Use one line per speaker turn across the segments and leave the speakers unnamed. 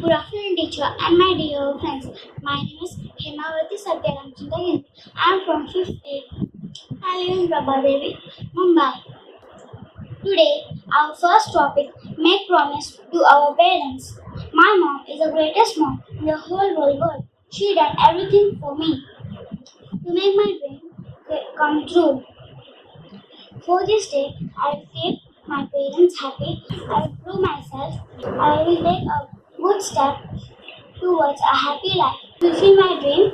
Good afternoon, teacher, and my dear friends. My name is Hemavathi Satyaram. I am from 5th grade. I live in Prabhadevi, Mumbai. Today, our first topic: make promise to our parents. My mom is the greatest mom in the whole wide world. She done everything for me to make my dream come true. For this day, I will keep my parents happy. I will prove myself. I will take a good step towards a happy life. To fulfill my dream,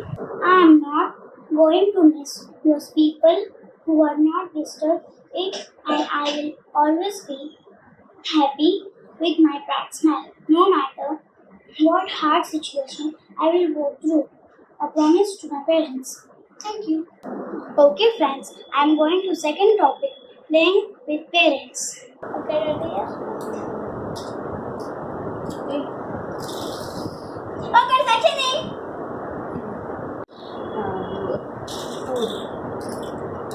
I am not going to miss those people who are not disturbed it, and I will always be happy with my bright smile. No matter what hard situation I will go through. A promise to my parents. Thank you. Okay, friends, I am going to second topic: playing with parents. Okay, ready? Okay, Sachini.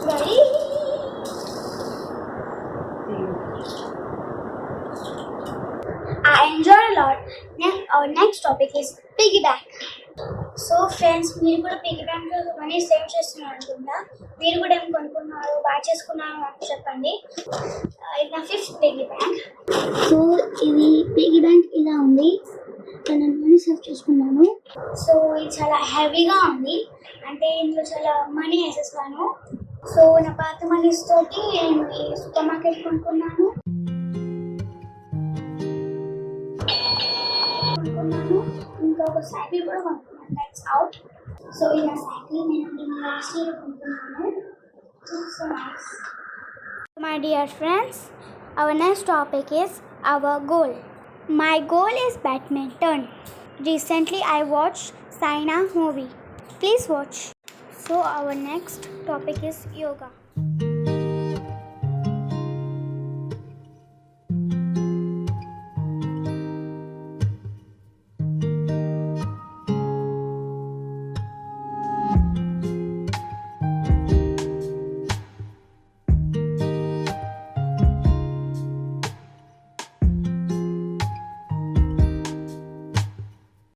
Ready? I enjoy a lot. Our next topic is piggyback. So friends, మీరు కూడా piggy bank money save చేస్తున్నారు అనుకుంటా. మీరు కూడా ఏం కొనుక్కున్నారు, బాగా చేసుకున్నారు నాకు చెప్పండి. ఇది నా 5th పిగ్గీ బ్యాంక్. సో ఇది పిగ్గీ బ్యాంక్ ఇలా ఉంది. నేను మనీ సేవ్ చేసుకున్నాను. సో ఇది చాలా హెవీగా ఉంది, అంటే ఇందులో చాలా మనీ వేసేస్తాను. సో నా పాత మనీస్ తోటి నేను ఈ సూపర్ మార్కెట్ కొనుక్కున్నాను. ఇంకా ఒక సైకిల్ కూడా కొనుక్కున్నాను. That's out. So in a cycle, నేను last year కొనుక్కున్నాను. So nice. My dear friends, our next topic is our goal. My goal is badminton. Recently, I watched Saina movie. Please watch. So our next topic is yoga.